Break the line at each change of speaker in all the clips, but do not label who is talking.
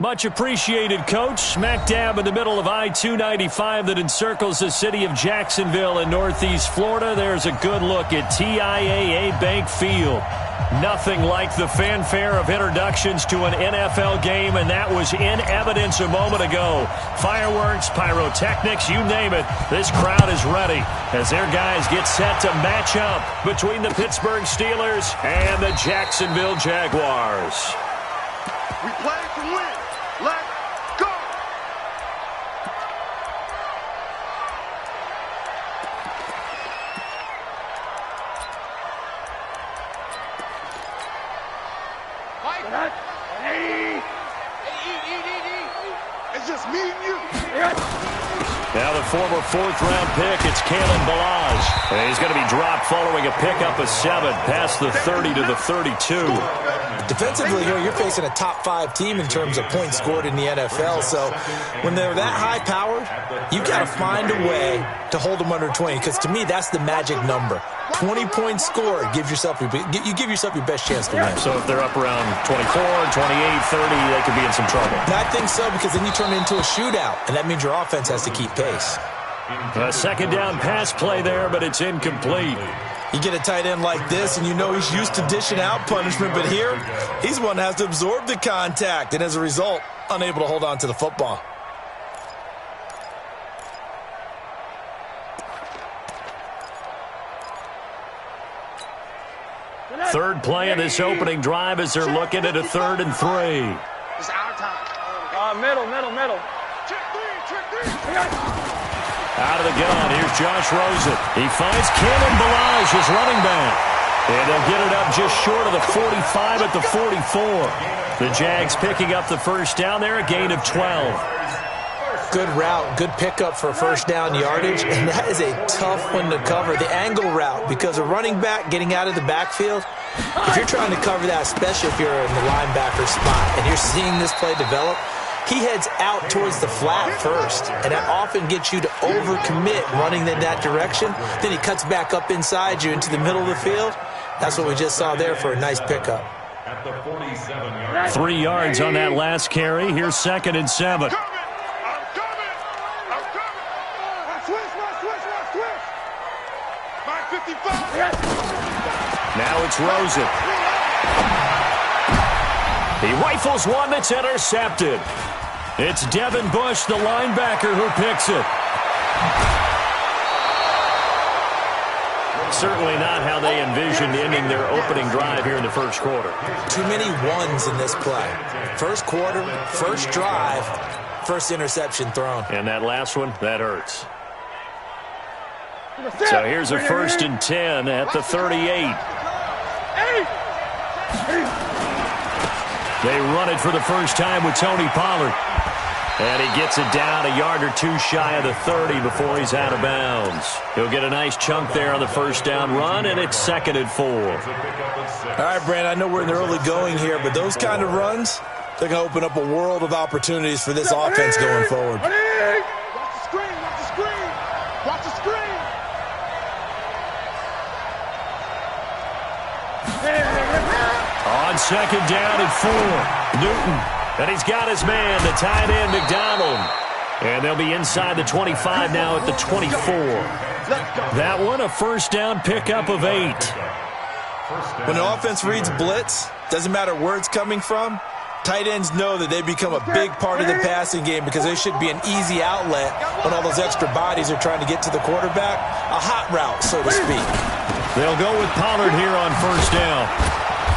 Much appreciated, Coach. Smack dab in the middle of I-295 that encircles the city of Jacksonville in Northeast Florida. There's a good look at TIAA Bank Field. Nothing like the fanfare of introductions to an NFL game, and that was in evidence a moment ago. Fireworks, pyrotechnics, you name it. This crowd is ready as their guys get set to match up between the Pittsburgh Steelers and the Jacksonville Jaguars.
We play to win. Let's go! It's just me and you.
Now the former fourth-round pick, it's Kalen Balaj. And he's going to be dropped following a pickup of 7 past the 30 to the 32.
Defensively here, you're facing a top-5 team in terms of points scored in the NFL. So when they're that high-powered, you've got to find a way to hold them under 20. Because to me, that's the magic number. 20 points scored, you give yourself your best chance to win.
So if they're up around 24, 28, 30, they could be in some trouble.
And I think so, because then you turn it into a shootout, and that means your offense has to keep pace.
A second down pass play there, but it's incomplete.
You get a tight end like this, and you know he's used to dishing out punishment, but here, he's one that has to absorb the contact, and as a result, unable to hold on to the football.
Third play of this opening drive as they're looking at a 3rd and 3.
It's our time.
Middle.
Check three.
Out of the gun, here's Josh Rosen. He finds Kalen Balaj, his running back. And they'll get it up just short of the 45 at the 44. The Jags picking up the first down there, a gain of 12.
Good route, good pickup for first down yardage, and that is a tough one to cover. The angle route, because a running back getting out of the backfield, if you're trying to cover that, especially if you're in the linebacker spot and you're seeing this play develop, he heads out towards the flat first, and that often gets you to overcommit running in that direction. Then he cuts back up inside you into the middle of the field. That's what we just saw there for a nice pickup.
3 yards on that last carry. Here's 2nd and 7. Now it's Rosen. He rifles one that's intercepted. It's Devin Bush, the linebacker, who picks it. Certainly not how they envisioned ending their opening drive here in the first quarter.
Too many ones in this play. First quarter, first drive, first interception thrown.
And that last one, that hurts. So here's a 1st and 10 at the 38. They run it for the first time with Tony Pollard. And he gets it down a yard or 2 shy of the 30 before he's out of bounds. He'll get a nice chunk there on the first down run, and it's 2nd and 4.
All right, Brand, I know we're in the early going here, but those kind of runs, they're going to open up a world of opportunities for this offense going forward.
Watch the screen.
On 2nd down and 4, Newton. And he's got his man, the tight end, McDonald. And they'll be inside the 25 now at the 24. That one, a first down pickup of 8.
When the offense reads blitz, doesn't matter where it's coming from, tight ends know that they become a big part of the passing game because they should be an easy outlet when all those extra bodies are trying to get to the quarterback. A hot route, so to speak.
They'll go with Pollard here on first down.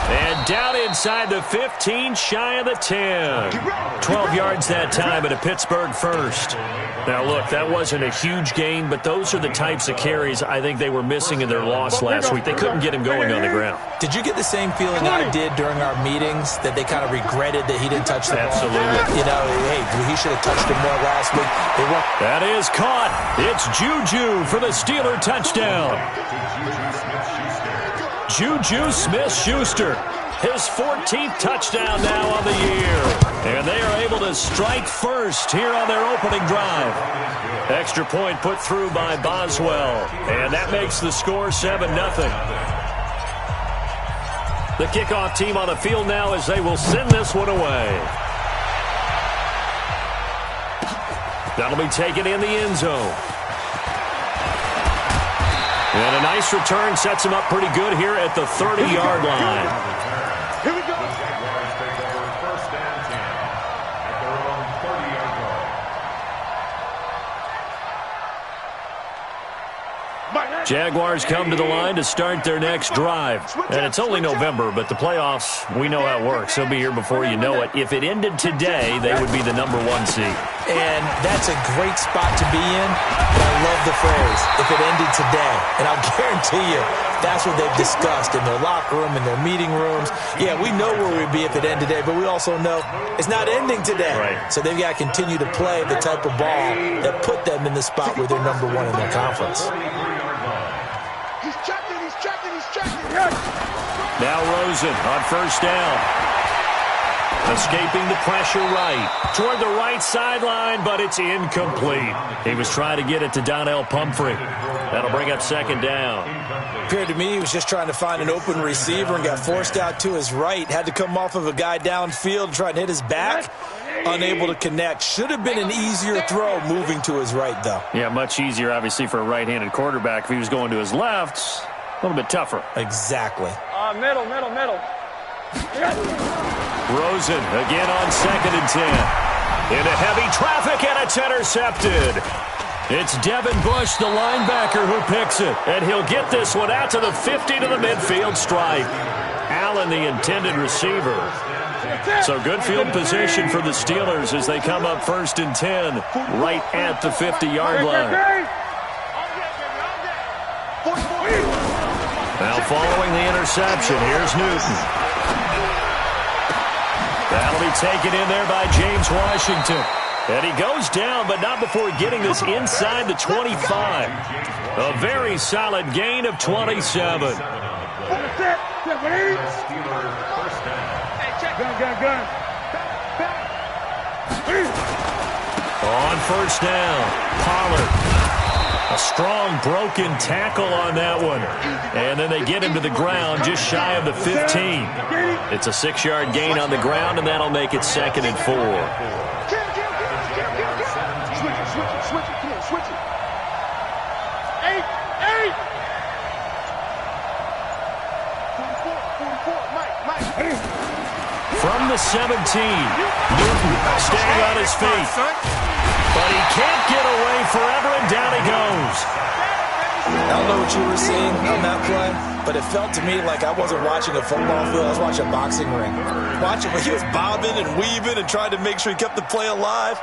And down inside the 15, shy of the 10. 12 yards that time at a Pittsburgh first. Now, look, that wasn't a huge gain, but those are the types of carries I think they were missing in their loss last week. They couldn't get him going on the ground.
Did you get the same feeling I did during our meetings, that they kind of regretted that he didn't touch the ball?
Absolutely.
You know, hey, he should have touched it more last week.
That is caught. It's Juju for the Steeler touchdown. Juju Smith-Schuster, his 14th touchdown now on the year. And they are able to strike first here on their opening drive. Extra point put through by Boswell. And that makes the score 7-0. The kickoff team on the field now as they will send this one away. That'll be taken in the end zone. And a nice return sets him up pretty good here at the 30-yard line.
Here we go.
Jaguars take over first and 10 at their own 30-yard line.
Jaguars come to the line to start their next drive. And it's only November, but the playoffs, we know how it works. They'll be here before you know it. If it ended today, they would be the number 1 seed.
And that's a great spot to be in, but I love the phrase, if it ended today. And I'll guarantee you, that's what they've discussed in their locker room, in their meeting rooms. Yeah, we know where we'd be if it ended today, but we also know it's not ending today.
Right.
So they've got to continue to play the type of ball that put them in the spot where they're number 1 in their conference.
He's checking.
Now Rosen on first down. Escaping the pressure right. Toward the right sideline, but it's incomplete. He was trying to get it to Donnell Pumphrey. That'll bring up second down.
Appeared to me he was just trying to find an open receiver and got forced out to his right. Had to come off of a guy downfield, try and hit his back. Unable to connect. Should have been an easier throw moving to his right, though.
Yeah, much easier, obviously, for a right-handed quarterback. If he was going to his left, a little bit tougher.
Exactly.
Middle.
Rosen again on 2nd and 10. Into heavy traffic, and it's intercepted. It's Devin Bush, the linebacker, who picks it. And he'll get this one out to the 50 to the midfield stripe. Allen, the intended receiver. So good field position for the Steelers as they come up 1st and 10 right at the 50-yard line. Now following the interception, here's Newton. That'll be taken in there by James Washington. And he goes down, but not before getting this inside the 25. A very solid gain of 27.
Gun.
On first down, Pollard. A strong broken tackle on that one. And then they get him to the ground just shy of the 15. It's a 6-yard gain on the ground, and that'll make it 2nd and 4.
Switch it. 8. 44. Mike.
From the 17, Newton staying on his feet. But he can't get away forever, and down he goes.
I don't know what you were seeing on that play, but it felt to me like I wasn't watching a football field. I was watching a boxing ring. Watching when he was bobbing and weaving and trying to make sure he kept the play alive.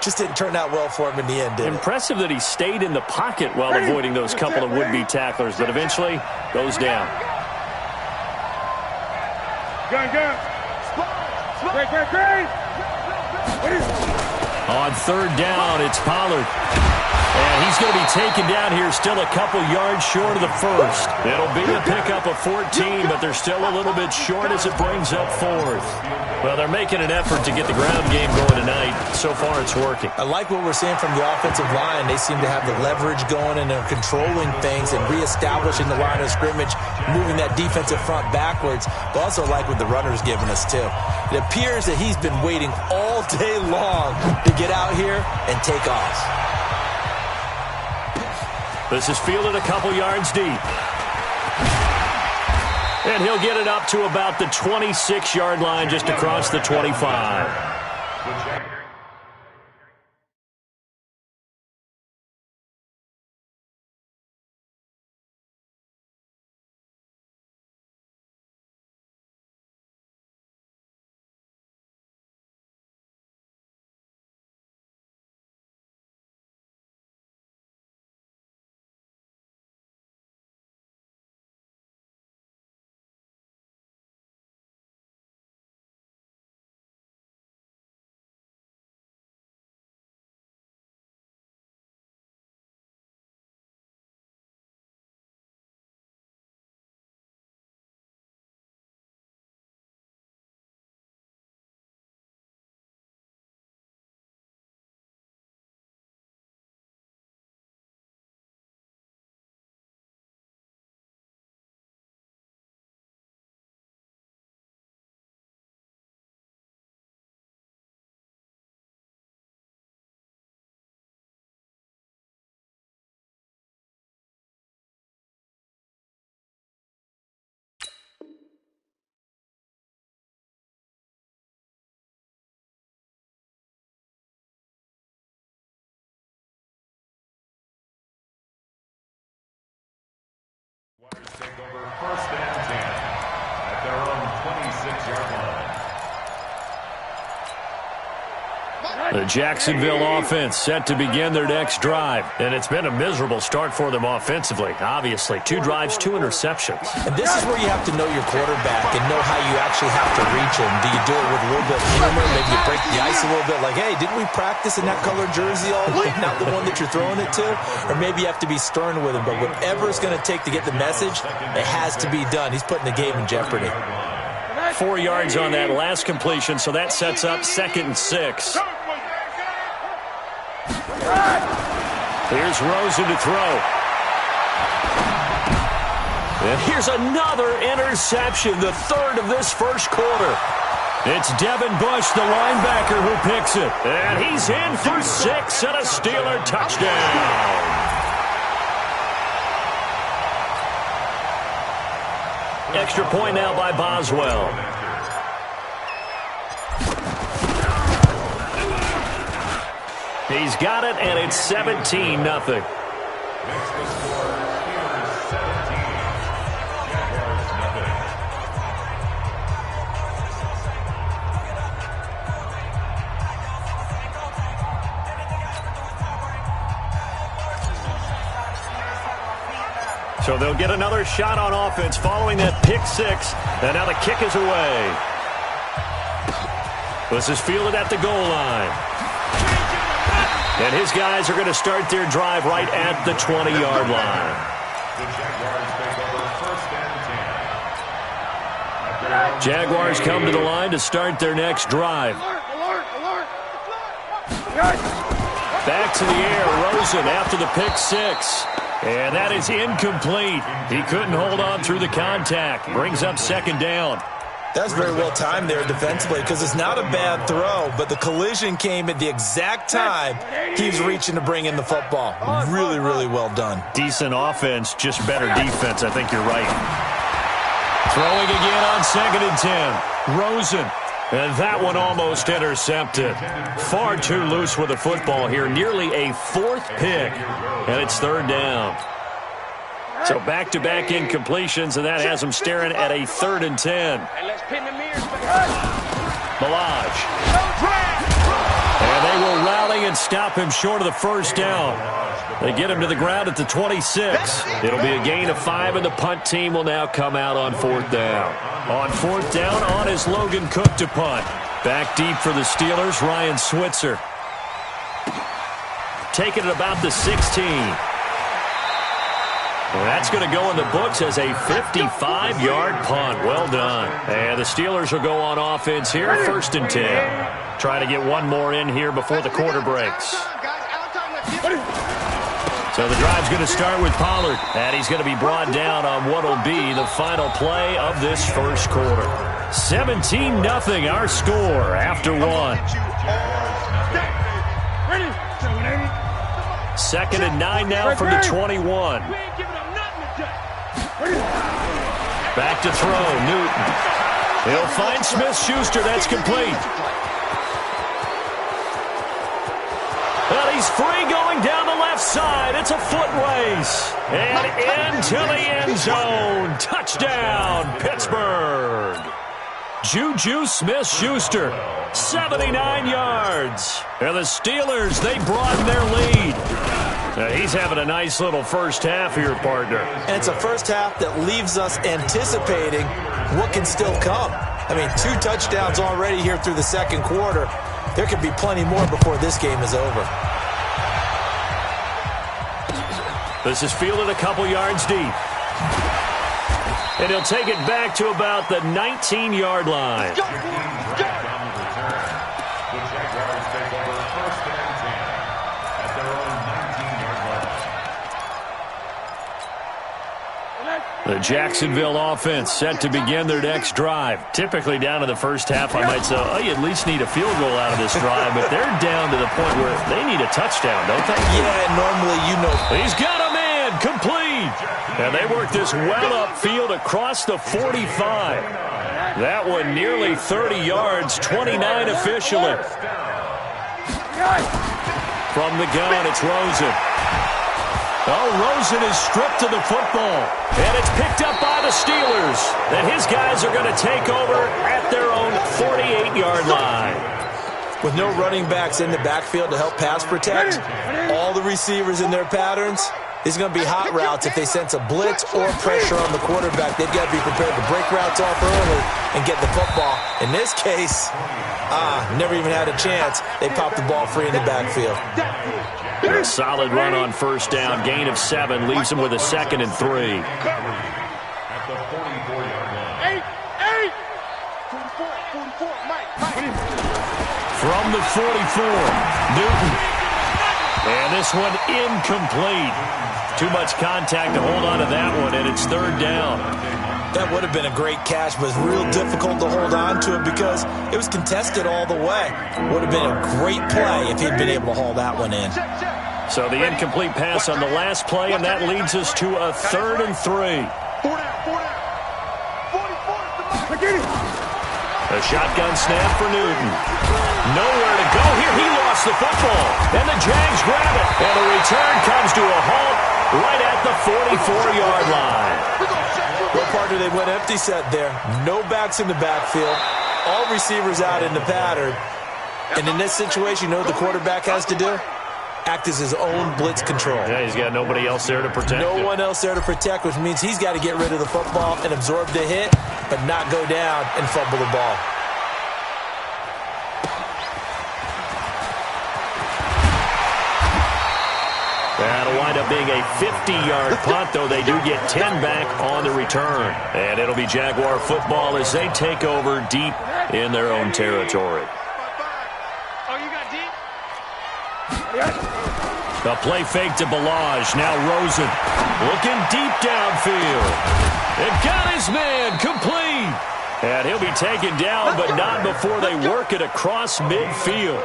Just didn't turn out well for him in the end, did it?
Impressive that he stayed in the pocket while avoiding those couple of would-be tacklers, but eventually goes down.
Gun. Great.
On 3rd down, it's Pollard. And he's going to be taken down here, still a couple yards short of the first. It'll be a pickup of 14, but they're still a little bit short as it brings up 4th. Well, they're making an effort to get the ground game going tonight. So far, it's working.
I like what we're seeing from the offensive line. They seem to have the leverage going, and they're controlling things and reestablishing the line of scrimmage, moving that defensive front backwards. But also like what the runner's giving us, too. It appears that he's been waiting all day long to get out here and take off.
This is fielded a couple yards deep. And he'll get it up to about the 26-yard line, just across the 25. The Jacksonville offense set to begin their next drive. And it's been a miserable start for them offensively, obviously. 2 drives, 2 interceptions.
And this is where you have to know your quarterback and know how you actually have to reach him. Do you do it with a little bit of humor? Maybe you break the ice a little bit like, hey, didn't we practice in that colored jersey all week? Not the one that you're throwing it to? Or maybe you have to be stern with him. But whatever it's going to take to get the message, it has to be done. He's putting the game in jeopardy.
4 yards on that last completion, so that sets up 2nd and 6. Here's Rosen to throw. And here's another interception, the 3rd of this first quarter. It's Devin Bush, the linebacker, who picks it. And he's in for 6 and a Steeler touchdown. Extra point now by Boswell. He's got it, and it's 17-0.
Next to score, Steelers 17, Jaguars nothing.
So they'll get another shot on offense following that pick 6, and now the kick is away. This is fielded at the goal line. And his guys are going to start their drive right at the 20-yard line.
The Jaguars take over 1st and 10.
Jaguars come to the line to start their next drive. Back to the air, Rosen after the pick 6. And that is incomplete. He couldn't hold on through the contact. Brings up 2nd down.
That's very well timed there defensively because it's not a bad throw, but the collision came at the exact time he was reaching to bring in the football. Really, really well done.
Decent offense, just better defense. I think you're right. Throwing again on 2nd and 10. Rosen. And that one almost intercepted. Far too loose with the football here. Nearly a 4th pick. And it's 3rd down. So back-to-back incompletions, and that has them staring at a 3rd and 10. Balaj. And they will rally and stop him short of the 1st down. They get him to the ground at the 26. It'll be a gain of 5, and the punt team will now come out on 4th down. On 4th down, on is Logan Cook to punt. Back deep for the Steelers, Ryan Switzer. Taking it about the 16. Well, that's going to go in the books as a 55-yard punt. Well done. And the Steelers will go on offense here, 1st and 10. Try to get one more in here before the quarter breaks. So the drive's going to start with Pollard, and he's going to be brought down on what will be the final play of this first quarter. 17-0 our score after 1. 2nd and 9 now from the 21. Back to throw, Newton. He'll find Smith-Schuster, that's complete. Well, he's free going down the left side. It's a foot race. And into the end zone. Touchdown, Pittsburgh. Juju Smith-Schuster, 79 yards. And the Steelers, they broaden their lead. Now, he's having a nice little first half here, partner.
And it's a first half that leaves us anticipating what can still come. I mean, 2 touchdowns already here through the 2nd quarter. There could be plenty more before this game is over.
This is fielded a couple yards deep. And he'll take it back to about the 19-yard line.
The Jaguars take over 1st and 10 at their own 19-yard line.
The Jacksonville offense set to begin their next drive. Typically down to the first half, I might say, oh, you at least need a field goal out of this drive, but they're down to the point where they need a touchdown, don't they?
Yeah, normally you know.
He's got a man, complete. And they work this well upfield across the 45. That one nearly 30 yards, 29 officially. From the gun, it's Rosen. Oh, Rosen is stripped to the football. And it's picked up by the Steelers. And his guys are going to take over at their own 48-yard line.
With no running backs in the backfield to help pass protect, all the receivers in their patterns, these are going to be hot routes. If they sense a blitz or pressure on the quarterback, they've got to be prepared to break routes off early and get the football. In this case, never even had a chance. They popped the ball free in the backfield.
A solid run on first down. Gain of 7 leaves them with a 2nd and 3.
At the 44-yard line.
44, Mike.
From the 44, Newton. And this one incomplete. Too much contact to hold on to that one, and it's 3rd down.
That would have been a great catch, but it's real difficult to hold on to it because it was contested all the way. Would have been a great play if he'd been able to haul that one in.
So the incomplete pass on the last play, and that leads us to a 3rd and 3.
4 down. 44.
A shotgun snap for Newton. Nowhere to go here. He lost the football. And the Jags grab it. And the return comes to a halt right at the 44-yard line.
What part do they went empty set there? No backs in the backfield. All receivers out in the pattern. And in this situation, you know what the quarterback has to do? Act as his own blitz control.
Yeah, he's got nobody else there to protect
No
him.
one else there to protect, which means he's got to get rid of the football and absorb the hit, but not go down and fumble the ball.
That'll wind up being a 50-yard punt, though they do get 10 back on the return. And it'll be Jaguar football as they take over deep in their own territory.
Oh, you got deep?
A play fake to Balaj. Now Rosen looking deep downfield. And got his man complete. And he'll be taken down, but not before they work it across midfield.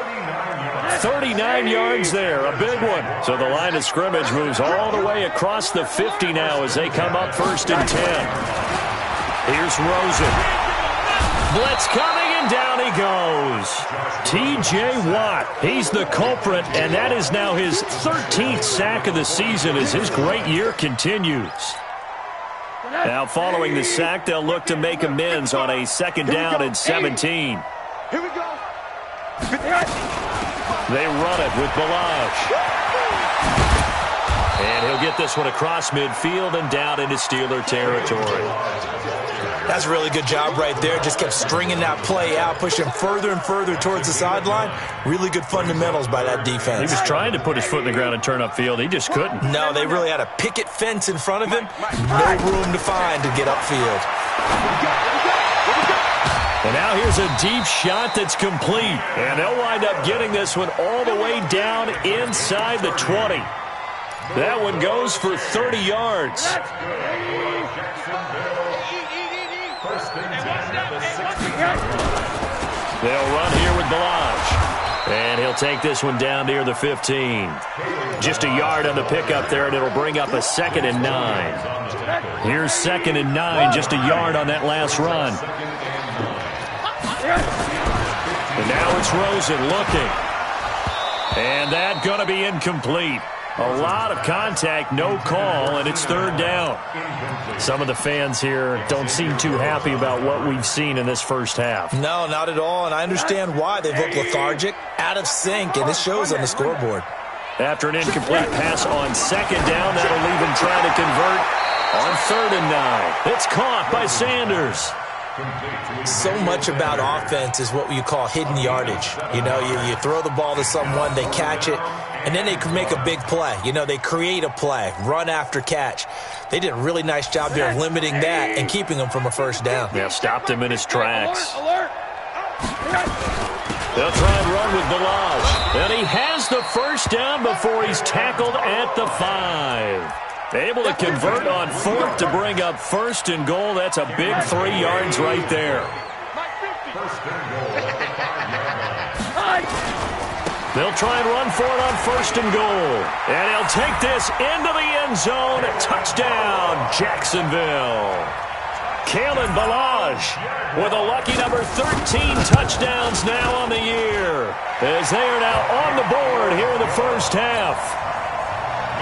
39 yards there, a big one. So the line of scrimmage moves all the way across the 50 now as they come up 1st and 10. Here's Rosen. Blitz coming, and down he goes. T.J. Watt, he's the culprit, and that is now his 13th sack of the season as his great year continues. Now following the sack, they'll look to make amends on a 2nd down and 17.
Here we go.
They run it with Balaj. And he'll get this one across midfield and down into Steeler territory.
That's a really good job right there. Just kept stringing that play out, pushing further and further towards the sideline. Really good fundamentals by that defense.
He was trying to put his foot in the ground and turn upfield. He just couldn't.
No, they really had a picket fence in front of him. No room to find to get upfield.
And now here's a deep shot that's complete. And they'll wind up getting this one all the way down inside the 20. That one goes for 30 yards. They'll run here with Balaj. And he'll take this one down near the 15. Just a yard on the pickup there, and it'll bring up a 2nd and 9. Here's 2nd and 9, just a yard on that last run. And now it's Rosen looking. And that's going to be incomplete. A lot of contact, no call, and it's 3rd down. Some of the fans here don't seem too happy about what we've seen in this first half.
No, not at all, and I understand why. They've looked lethargic, out of sync, and it shows on the scoreboard.
After an incomplete pass on 2nd down, that'll leave him trying to convert on 3rd and 9. It's caught by Sanders.
So much about offense is what you call hidden yardage. You know, you throw the ball to someone, they catch it, and then they can make a big play. You know, they create a play, run after catch. They did a really nice job there of limiting that and keeping him from a 1st down.
Yeah, stopped him in his tracks. They'll try and run with Balaj. And he has the 1st down before he's tackled at the 5. Able to convert on 4th to bring up 1st and goal. That's a big 3 yards right there. They'll try and run for it on 1st and goal. And he'll take this into the end zone. Touchdown, Jacksonville. Kalen Balaj with a lucky number 13 touchdowns now on the year, as they are now on the board here in the first half.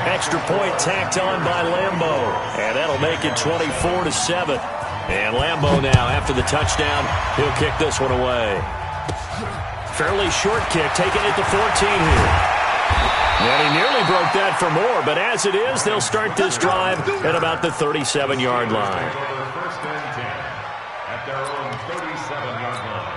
Extra point tacked on by Lambeau, and that'll make it 24-7. And Lambeau now, after the touchdown, he'll kick this one away. Fairly short kick, taking it to 14 here. And he nearly broke that for more, but as it is, they'll start this drive at about the 37-yard line.
First and 10 at their own 37-yard line.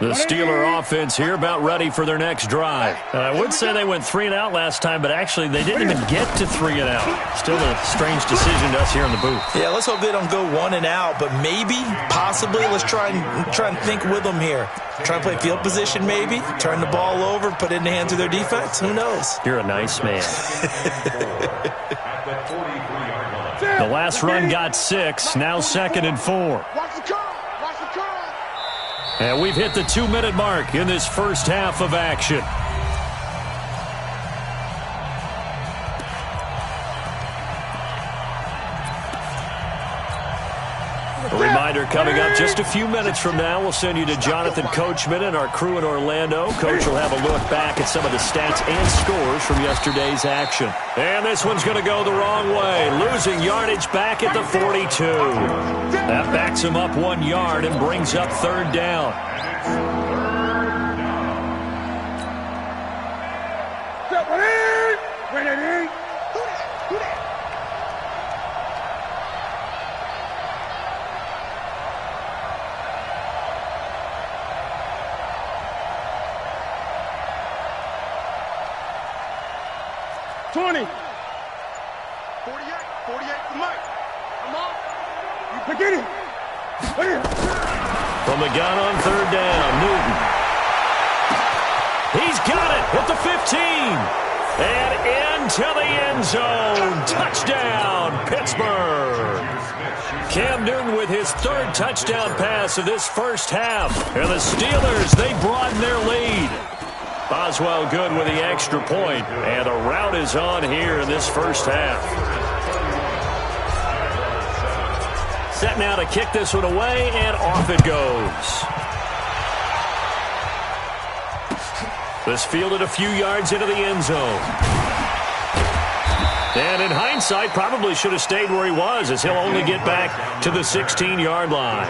The Steeler offense here about ready for their next drive. I would say they went 3 and out last time, but actually they didn't even get to 3 and out. Still a strange decision to us here in the booth.
Yeah, let's hope they don't go 1 and out, but maybe, possibly, let's try and think with them here. Try and play field position maybe, turn the ball over, put it in the hands of their defense. Who knows?
You're a nice man. The last run got 6, now 2nd and 4. And we've hit the 2-minute mark in this first half of action. A reminder coming up just a few minutes from now. We'll send you to Jonathan Coachman and our crew in Orlando. Coach will have a look back at some of the stats and scores from yesterday's action. And this one's going to go the wrong way. Losing yardage back at the 42. That backs him up 1 yard and brings up 3rd down. From the gun on 3rd down, Newton. He's got it at the 15. And into the end zone. Touchdown, Pittsburgh. Cam Newton with his 3rd touchdown pass of this first half. And the Steelers, they broaden their lead. Boswell good with the extra point. And a rout is on here in this first half. Set now to kick this one away, and off it goes. This fielded a few yards into the end zone. And in hindsight, probably should have stayed where he was, as he'll only get back to the 16-yard line.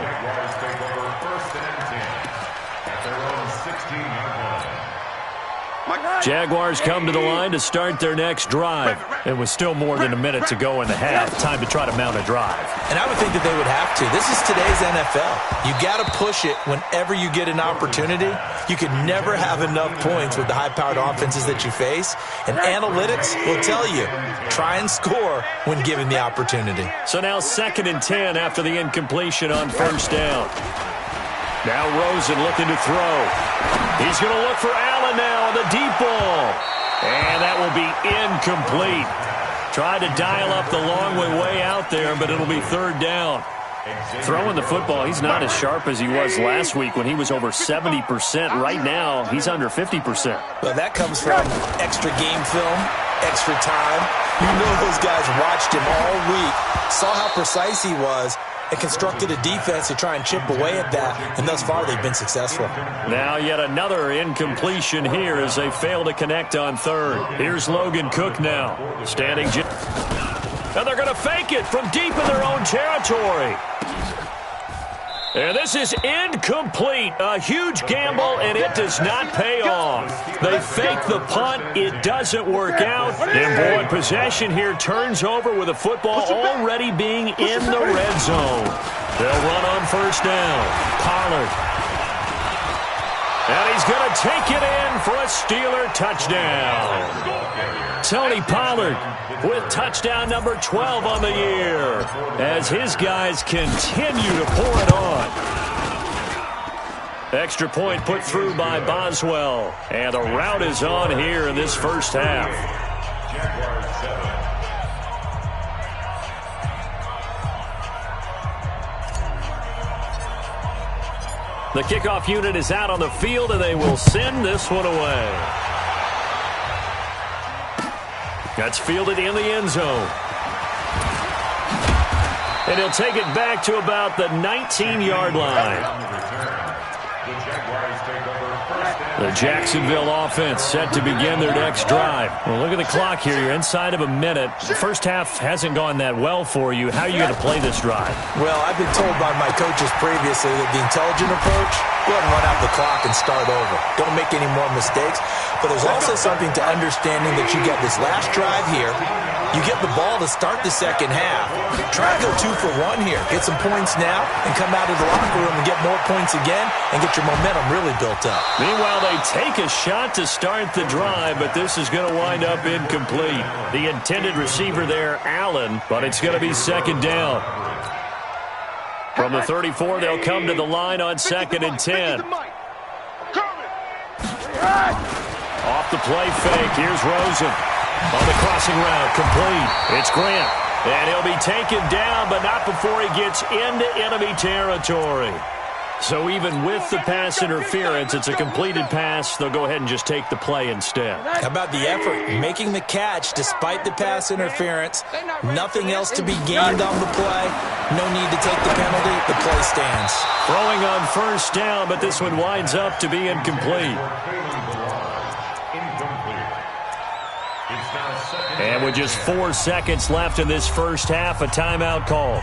Jaguars come to the line to start their next drive. It was still more than a minute to go in the half. Time to try to mount a drive.
And I would think that they would have to. This is today's NFL. You got to push it whenever you get an opportunity. You can never have enough points with the high-powered offenses that you face. And analytics will tell you, try and score when given the opportunity.
So now 2nd and 10 after the incompletion on 1st down. Now Rosen looking to throw. He's going to look for Allen now on the deep ball. And that will be incomplete. Tried to dial up the long way out there, but it'll be 3rd down. Throwing the football, he's not as sharp as he was last week when he was over 70%. Right now, he's under 50%.
Well, that comes from extra game film, extra time. You know those guys watched him all week, saw how precise he was, and constructed a defense to try and chip away at that, and thus far they've been successful.
Now yet another incompletion here as they fail to connect on 3rd. Here's Logan Cook now, standing. And they're going to fake it from deep in their own territory. And this is incomplete. A huge gamble, and it does not pay off. They fake the punt. It doesn't work out. And, boy, possession here turns over with the football already being in the red zone. They'll run on 1st down. Pollard. And he's going to take it in for a Steeler touchdown. Tony Pollard with touchdown number 12 on the year as his guys continue to pour it on. Extra point put through by Boswell. And a rout is on here in this first half. The kickoff unit is out on the field, and they will send this one away. That's fielded in the end zone. And he'll take it back to about the 19-yard line.
the Jaguars take over first and
The Jacksonville offense set to begin their next drive. Well, look at the clock here. You're inside of a minute. The first half hasn't gone that well for you. How are you going to play this drive?
Well, I've been told by my coaches previously that the intelligent approach, go ahead and run out the clock and start over. Don't make any more mistakes. But there's also something to understanding that you get this last drive here. You get the ball to start the second half. Try to go 2 for 1 here. Get some points now and come out of the locker room and get more points again and get your momentum really built up.
Meanwhile, they take a shot to start the drive, but this is going to wind up incomplete. The intended receiver there, Allen, but it's going to be second down. From the 34, they'll come to the line on 2nd and 10. Off the play fake, here's Rosen. On the crossing route, complete. It's Grant. And he'll be taken down, but not before he gets into enemy territory. So even with the pass interference, it's a completed pass. They'll go ahead and just take the play instead.
How about the effort? Making the catch despite the pass interference. Nothing else to be gained on the play. No need to take the penalty. The play stands.
Throwing on first down, but this one winds up to be incomplete. And with just 4 seconds left in this first half, a timeout call.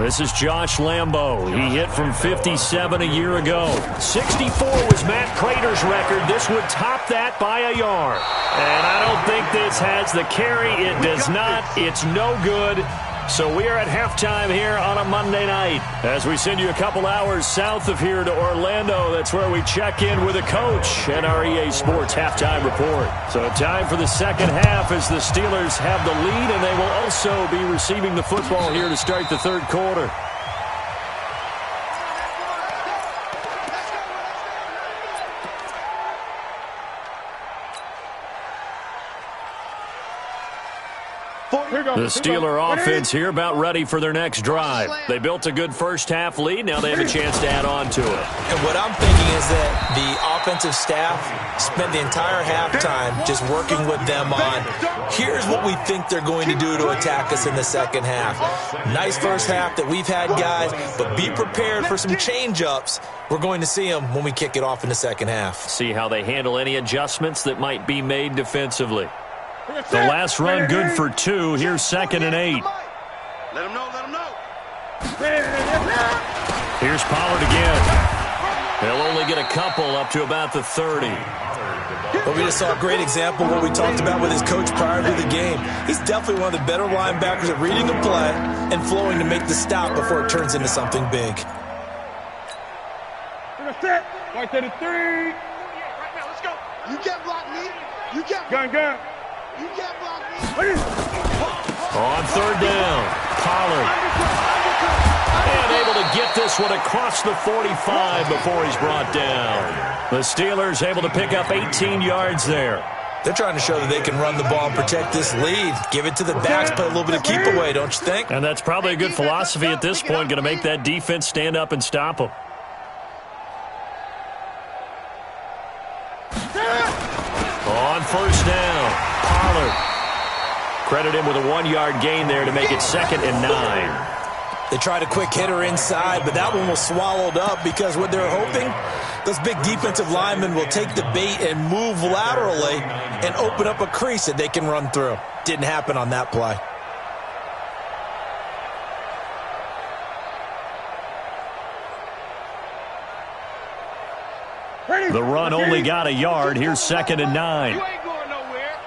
This is Josh Lambo. He hit from 57 a year ago. 64 was Matt Prater's record. This would top that by a yard. And I don't think this has the carry. It does not. It's no good. So we are at halftime here on a Monday night. As we send you a couple hours south of here to Orlando, that's where we check in with a coach and our EA Sports halftime report. So time for the second half as the Steelers have the lead, and they will also be receiving the football here to start the third quarter. The Steeler offense here about ready for their next drive. They built a good first-half lead. Now they have a chance to add on to it.
And what I'm thinking is that the offensive staff spent the entire halftime just working with them on, here's what we think they're going to do to attack us in the second half. Nice first half that we've had, guys, but be prepared for some change-ups. We're going to see them when we kick it off in the second half.
See how they handle any adjustments that might be made defensively. The last run good for 2. Here's 2nd and 8.
Let him know, let him know.
Here's Pollard again. They'll only get a couple up to about the 30.
But we just saw a great example of what we talked about with his coach prior to the game. He's definitely one of the better linebackers at reading a play and flowing to make the stop before it turns into something big.
Right to the 3.
Right now, let's go. You can't block me. You can't block me.
Gun.
You can't block me.
On 3rd down, Pollard. And able to get this one across the 45 before he's brought down. The Steelers able to pick up 18 yards there.
They're trying to show that they can run the ball and protect this lead. Give it to the backs, play a little bit of keep away, don't you think?
And that's probably a good philosophy at this point, going to make that defense stand up and stop them. On first down, Pollard. Credit him with a 1-yard gain there to make it 2nd and 9.
They tried a quick hitter inside, but that one was swallowed up because what they're hoping, those big defensive linemen will take the bait and move laterally and open up a crease that they can run through. Didn't happen on that play.
The run only got a yard. Here's 2nd and 9.
You ain't going nowhere.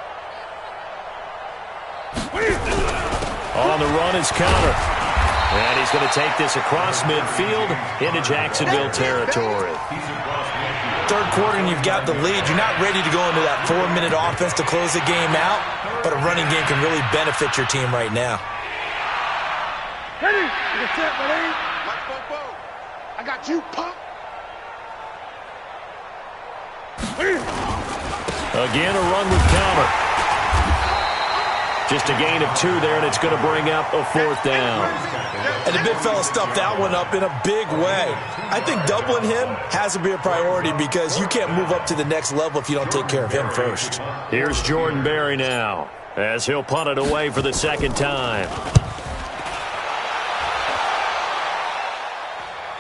On the run is Counter. And he's going to take this across midfield into Jacksonville territory.
Third quarter and you've got the lead. You're not ready to go into that 4-minute offense to close the game out, but a running game can really benefit your team right now.
Ready? Set, buddy.
Mike Bobo. I got you, punk.
Again, a run with Counter. Just a gain of 2 there, and it's going to bring up a 4th down.
And the big fella stuffed that one up in a big way. I think doubling him has to be a priority because you can't move up to the next level if you don't take care of him first.
Here's Jordan Berry now, as he'll punt it away for the 2nd time.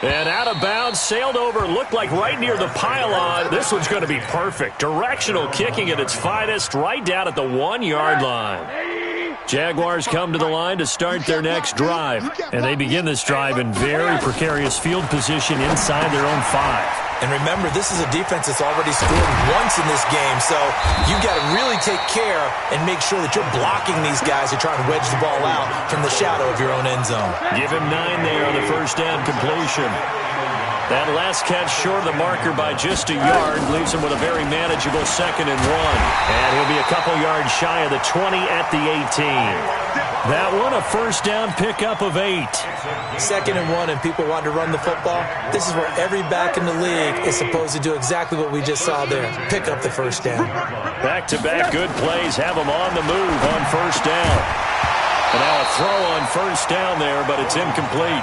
And out of bounds, sailed over, looked like right near the pylon. This one's going to be perfect. Directional kicking at its finest, right down at the 1-yard line. Jaguars come to the line to start their next drive. And they begin this drive in very precarious field position inside their own 5.
And remember, this is a defense that's already scored once in this game, so you've got to really take care and make sure that you're blocking these guys who try to wedge the ball out from the shadow of your own end zone.
Give him 9 there on the first down completion. That last catch short of the marker by just a yard leaves him with a very manageable 2nd and 1. And he'll be a couple yards shy of the 20 at the 18. That one, a first down pickup of 8.
2nd and 1, and people want to run the football. This is where every back in the league is supposed to do exactly what we just saw there. Pick up the first down.
Back-to-back good plays have him on the move on first down. And now a throw on first down there, but it's incomplete.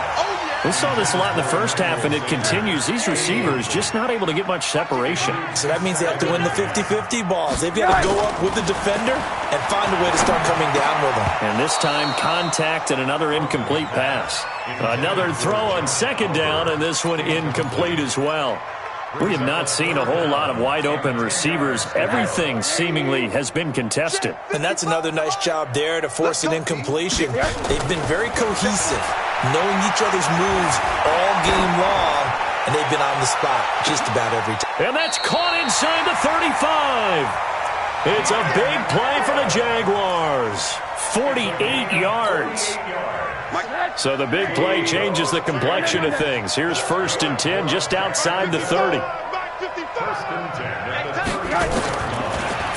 We saw this a lot in the first half, and it continues. These receivers just not able to get much separation.
So that means they have to win the 50-50 balls. They've got to go up with the defender and find a way to start coming down with them.
And this time, contact and another incomplete pass. Another throw on 2nd down, and this one incomplete as well. We have not seen a whole lot of wide-open receivers. Everything seemingly has been contested.
And that's another nice job there to force an incompletion. They've been very cohesive, knowing each other's moves all game long, and they've been on the spot just about every time.
And that's caught inside the 35. It's a big play for the Jaguars. 48 yards. So the big play changes the complexion of things. Here's 1st and 10 just outside the 30.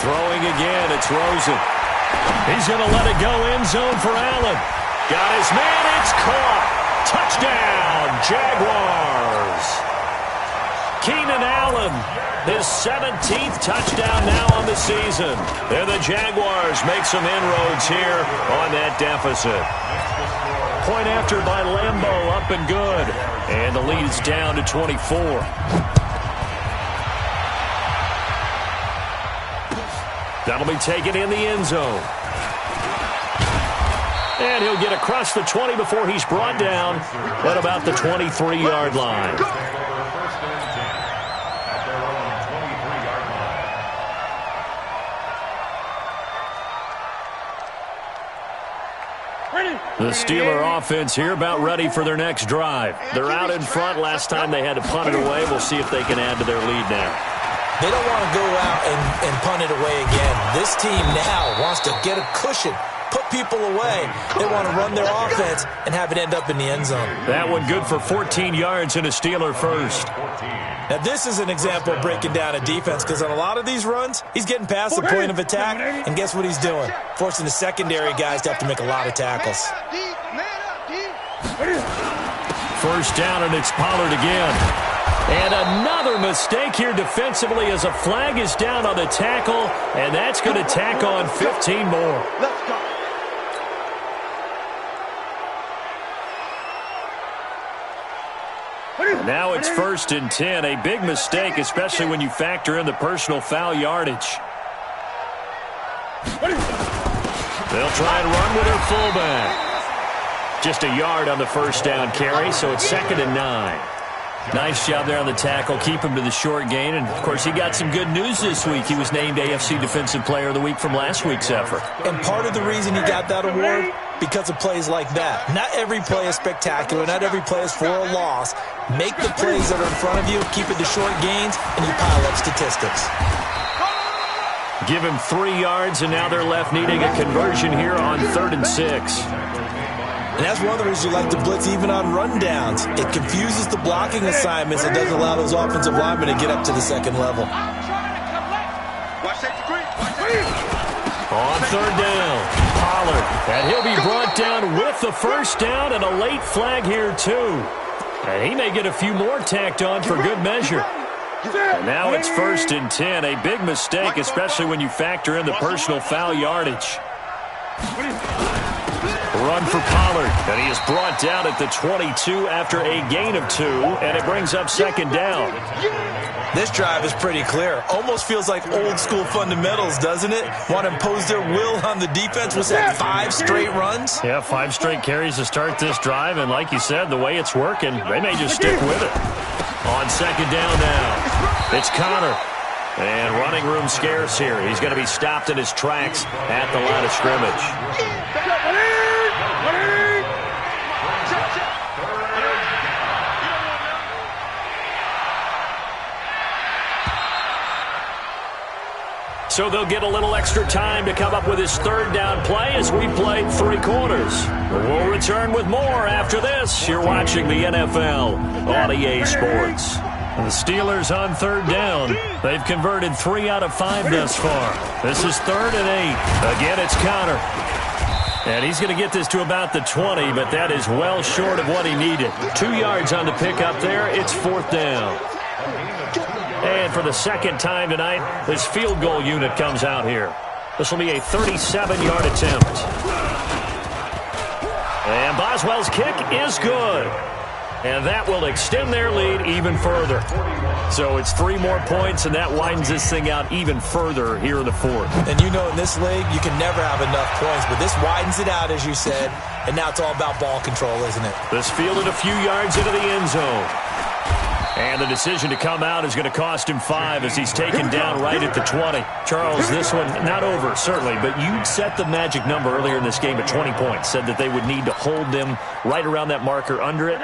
Throwing again, it's Rosen. He's going to let it go end zone for Allen. Got his man, it's caught. Touchdown, Jaguars. Keenan Allen, his 17th touchdown now on the season. And the Jaguars make some inroads here on that deficit. Point after by Lambeau, up and good. And the lead is down to 24. That'll be taken in the end zone. And he'll get across the 20 before he's brought down at about the 23-yard line. The Steeler offense here about ready for their next drive. They're out in front. Last time they had to punt it away. We'll see if they can add to their lead now.
They don't want to go out and punt it away again. This team now wants to get a cushion, put people away. They want to run their offense and have it end up in the end zone.
That one good for 14 yards and a Steeler first.
Now, this is an example of breaking down a defense because on a lot of these runs, he's getting past the point of attack, and guess what he's doing? Forcing the secondary guys to have to make a lot of tackles.
First down, and it's Pollard again. And another mistake here defensively as a flag is down on the tackle, and that's going to tack on 15 more.
Let's go.
Now it's 1st and 10, a big mistake, especially when you factor in the personal foul yardage. They'll try and run with their fullback. Just a yard on the first down carry, so it's 2nd and 9. Nice job there on the tackle, keep him to the short gain, and of course he got some good news this week. He was named AFC Defensive Player of the Week from last week's effort.
And part of the reason he got that award, because of plays like that. Not every play is spectacular, not every play is for a loss. Make the plays that are in front of you, keep it to short gains, and you pile up statistics.
Give him 3 yards, and now they're left needing a conversion here on 3rd and 6.
And that's one of the reasons you like to blitz even on rundowns. It confuses the blocking assignments. It doesn't allow those offensive linemen to get up to the second level.
On 3rd down, Pollard. And he'll be brought down with the first down and a late flag here too. And he may get a few more tacked on for good measure. And now it's 1st and 10. A big mistake, especially when you factor in the personal foul yardage. run for Pollard, and he is brought down at the 22 after a gain of 2, and it brings up second down.
This drive is pretty clear. Almost feels like old school fundamentals, doesn't it? Want to impose their will on the defense. Was that 5 straight runs?
Yeah, 5 straight carries to start this drive, and like you said, the way it's working, they may just stick with it. On second down now, it's Connor. And running room scarce here. He's going to be stopped in his tracks at the line of scrimmage. So they'll get a little extra time to come up with his third down play as we played 3 quarters. We'll return with more after this. You're watching the NFL on EA Sports. The Steelers on third down. They've converted 3 out of 5 thus far. This is 3rd and 8. Again, it's Connor. And he's going to get this to about the 20, but that is well short of what he needed. 2 yards on the pickup there. It's 4th down. And for the second time tonight, this field goal unit comes out here. This will be a 37-yard attempt. And Boswell's kick is good. And that will extend their lead even further. So it's 3 more points, and that widens this thing out even further here in the 4th.
And you know in this league, you can never have enough points, but this widens it out, as you said, and now it's all about ball control, isn't it?
This fielded a few yards into the end zone. And the decision to come out is going to cost him 5 as he's taken down right at the 20. Charles, this one not over, certainly, but you set the magic number earlier in this game at 20 points, said that they would need to hold them right around that marker under it.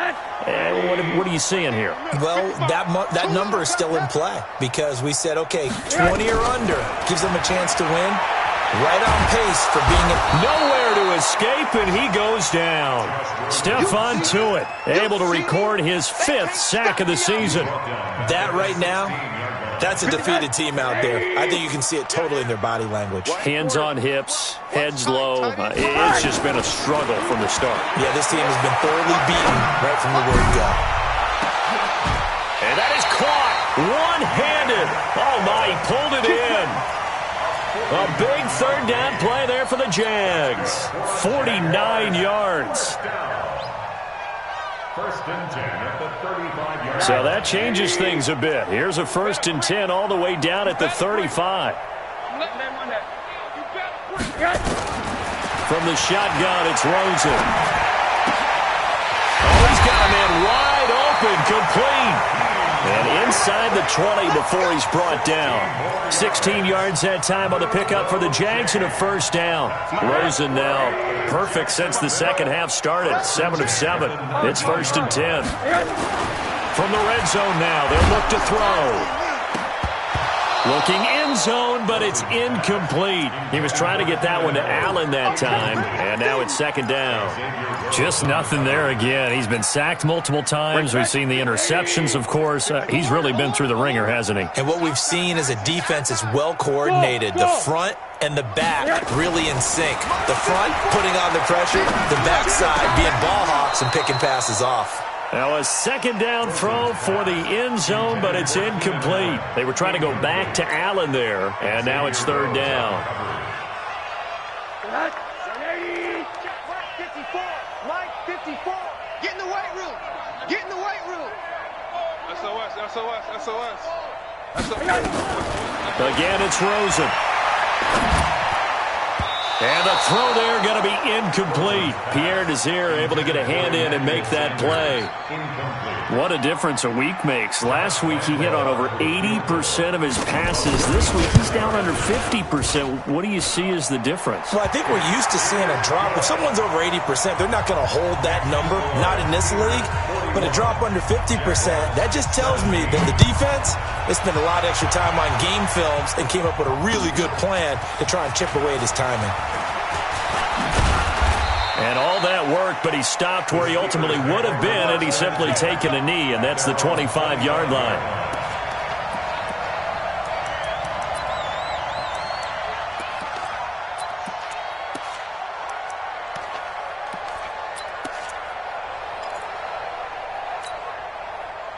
What are you seeing here?
Well, that number is still in play because we said, okay, 20 or under gives them a chance to win. Right on pace for being
nowhere to escape, and he goes down. Stephon Tuitt able to record his 5th sack of the season.
That right now, that's a defeated team out there. I think you can see it totally in their body language.
Hands on hips, heads low. It's just been a struggle from the start.
Yeah, this team has been thoroughly beaten right from the word go.
And that is caught one-handed. Oh, my, he pulled it in. A big third down play there for the Jags. 49 yards.
First and 10 at the 35-yard.
So that changes things a bit. Here's a 1st and 10 all the way down at the 35. From the shotgun, it's Rosen. Oh, he's got a man wide open, complete. And inside the 20 before he's brought down. 16 yards that time on the pickup for the Jags and a 1st down. Rosen now perfect since the second half started. 7 of 7. It's 1st and 10. From the red zone now, they'll look to throw. Looking end zone, but it's incomplete. He was trying to get that one to Allen that time, and now it's 2nd down. Just nothing there again. He's been sacked multiple times. We've seen the interceptions, of course. He's really been through the ringer, hasn't he?
And what we've seen is a defense that's well coordinated. The front and the back really in sync. The front putting on the pressure, the backside being ball hawks and picking passes off.
Now a 2nd down throw for the end zone, but it's incomplete. They were trying to go back to Allen there, and now it's 3rd down.
Mike, 54. Get in the weight room. Get in the weight room.
SOS, SOS, SOS.
Again, it's Rosen. And the throw there going to be incomplete. Pierre Desir able to get a hand in and make that play. What a difference a week makes. Last week he hit on over 80% of his passes. This week he's down under 50%. What do you see as the difference?
Well, I think we're used to seeing a drop. If someone's over 80%, they're not going to hold that number. Not in this league. But a drop under 50%, that just tells me that the defense, they spent a lot of extra time on game films and came up with a really good plan to try and chip away at his timing.
And all that worked, but he stopped where he ultimately would have been, and he's simply taken a knee, and that's the 25-yard line.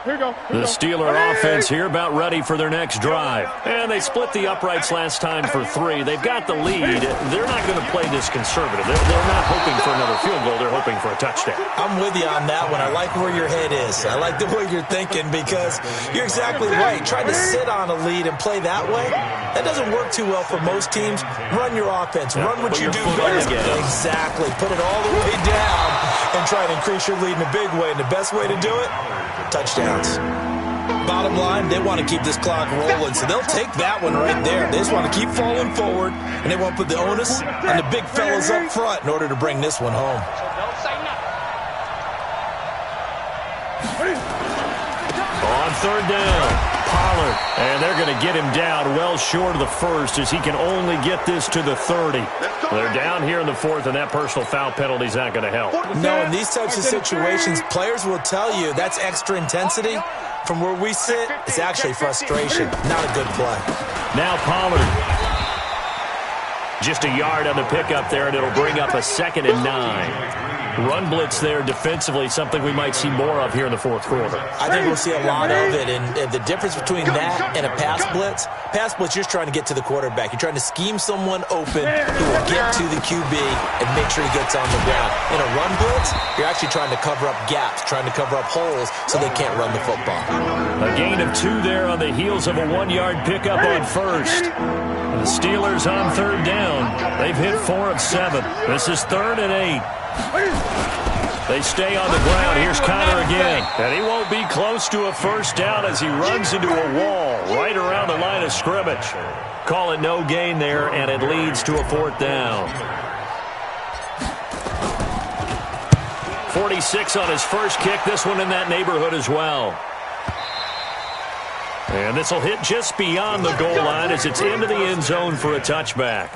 Here we go.
The Steeler offense here about ready for their next drive. And they split the uprights last time for 3. They've got the lead. They're not going to play this conservative. They're not hoping for another field goal. They're hoping for a touchdown.
I'm with you on that one. I like where your head is. I like the way you're thinking because you're exactly right. Trying to sit on a lead and play that way, that doesn't work too well for most teams. Run your offense. Run what you do best. Exactly. Put it all the way down and try to increase your lead in a big way. And the best way to do it, touchdowns. Bottom line, they want to keep this clock rolling, so they'll take that one right there. They just want to keep falling forward, and they want to put the onus on the big fellas up front in order to bring this one home.
On third down, Pollard, and they're going to get him down well short of the first as he can only get this to the 30. They're down here in the 4th, and that personal foul penalty is not going to help.
No, in these types of situations, players will tell you that's extra intensity. From where we sit, it's actually frustration. Not a good play.
Now Pollard. Just a yard on the pickup there, and it'll bring up a 2nd and 9. Run blitz there defensively, something we might see more of here in the 4th quarter.
I think we'll see a lot of it, and the difference between that and a pass blitz, you're just trying to get to the quarterback. You're trying to scheme someone open who will get to the QB and make sure he gets on the ground. In a run blitz, you're actually trying to cover up gaps, trying to cover up holes so they can't run the football.
A gain of 2 there on the heels of a 1-yard pickup on first. The Steelers on third down. They've hit 4 of 7. This is 3rd and 8. They stay on the ground. Here's Connor again. And he won't be close to a first down as he runs into a wall right around the line of scrimmage. Call it no gain there, and it leads to a 4th down. 46 on his first kick. This one in that neighborhood as well. And this will hit just beyond the goal line as it's into the end zone for a touchback.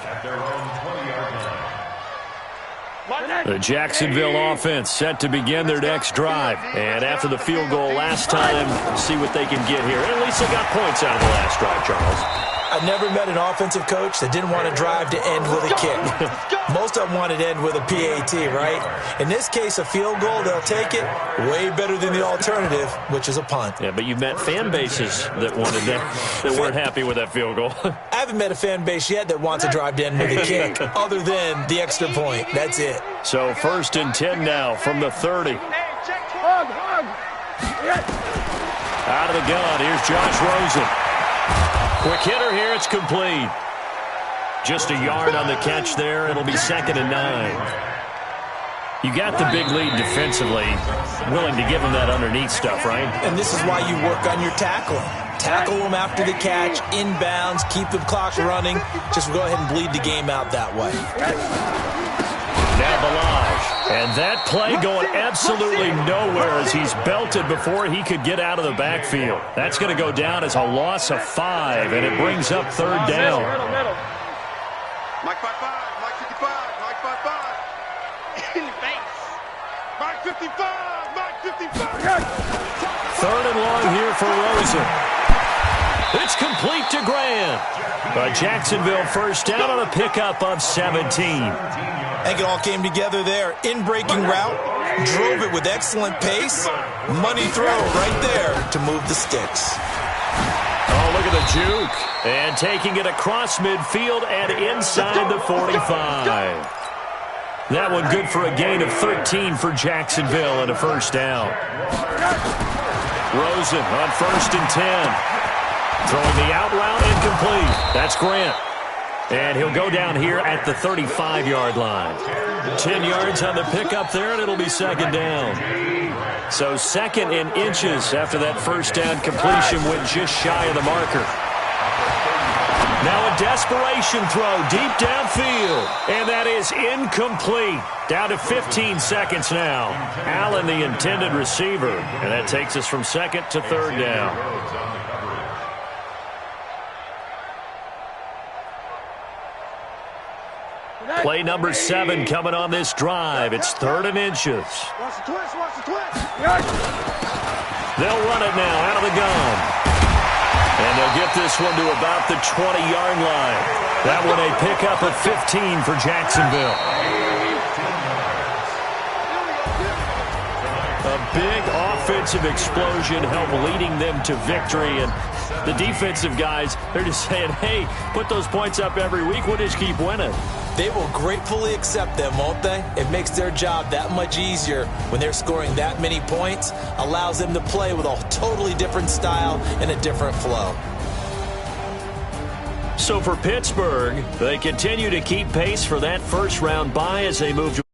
The Jacksonville offense set to begin their next drive. And after the field goal last time, see what they can get here. At least they got points out of the last drive, Charles.
I've never met an offensive coach that didn't want to drive to end with a kick. Most of them wanted to end with a PAT, right? In this case, a field goal, they'll take it way better than the alternative, which is a punt.
Yeah, but you've met fan bases that wanted that weren't happy with that field goal.
I haven't met a fan base yet that wants to drive to end with a kick, other than the extra point. That's it.
So 1st and 10 now from the 30. Out of the gun, here's Josh Rosen. Quick hitter here, it's complete. Just a yard on the catch there. It'll be 2nd and 9. You got the big lead defensively. Willing to give them that underneath stuff, right?
And this is why you work on your tackling. Tackle them after the catch, inbounds, keep the clock running. Just go ahead and bleed the game out that way.
Now Balaj. And that play going absolutely nowhere as he's belted before he could get out of the backfield. That's going to go down as a loss of 5, and it brings up 3rd down.
Mike 5-5, Mike 55, Mike 5-5. In the face. Mike 55, Mike 55.
3rd and long here for Rosen. It's complete to Grant. A Jacksonville first down on a pickup of 17.
I think it all came together there. In-breaking route, drove it with excellent pace. Money throw right there to move the sticks.
Oh, look at the juke. And taking it across midfield and inside the 45. That one good for a gain of 13 for Jacksonville and a first down. Rosen on 1st and 10. Throwing the out route incomplete. That's Grant. And he'll go down here at the 35-yard line. 10 yards on the pickup there, and it'll be 2nd down. So 2nd and inches after that first down completion went just shy of the marker. Now a desperation throw deep downfield, and that is incomplete. Down to 15 seconds now. Allen, the intended receiver, and that takes us from 2nd to 3rd down. Play number 7 coming on this drive. It's 3rd and inches.
Watch the twist, watch the twist.
They'll run it now out of the gun. And they'll get this one to about the 20-yard line. That one a pickup of 15 for Jacksonville. A big offensive explosion helped leading them to victory. And the defensive guys, they're just saying, hey, put those points up every week. We'll just keep winning.
They will gratefully accept them, won't they? It makes their job that much easier when they're scoring that many points. Allows them to play with a totally different style and a different flow.
So for Pittsburgh, they continue to keep pace for that first round bye as they move to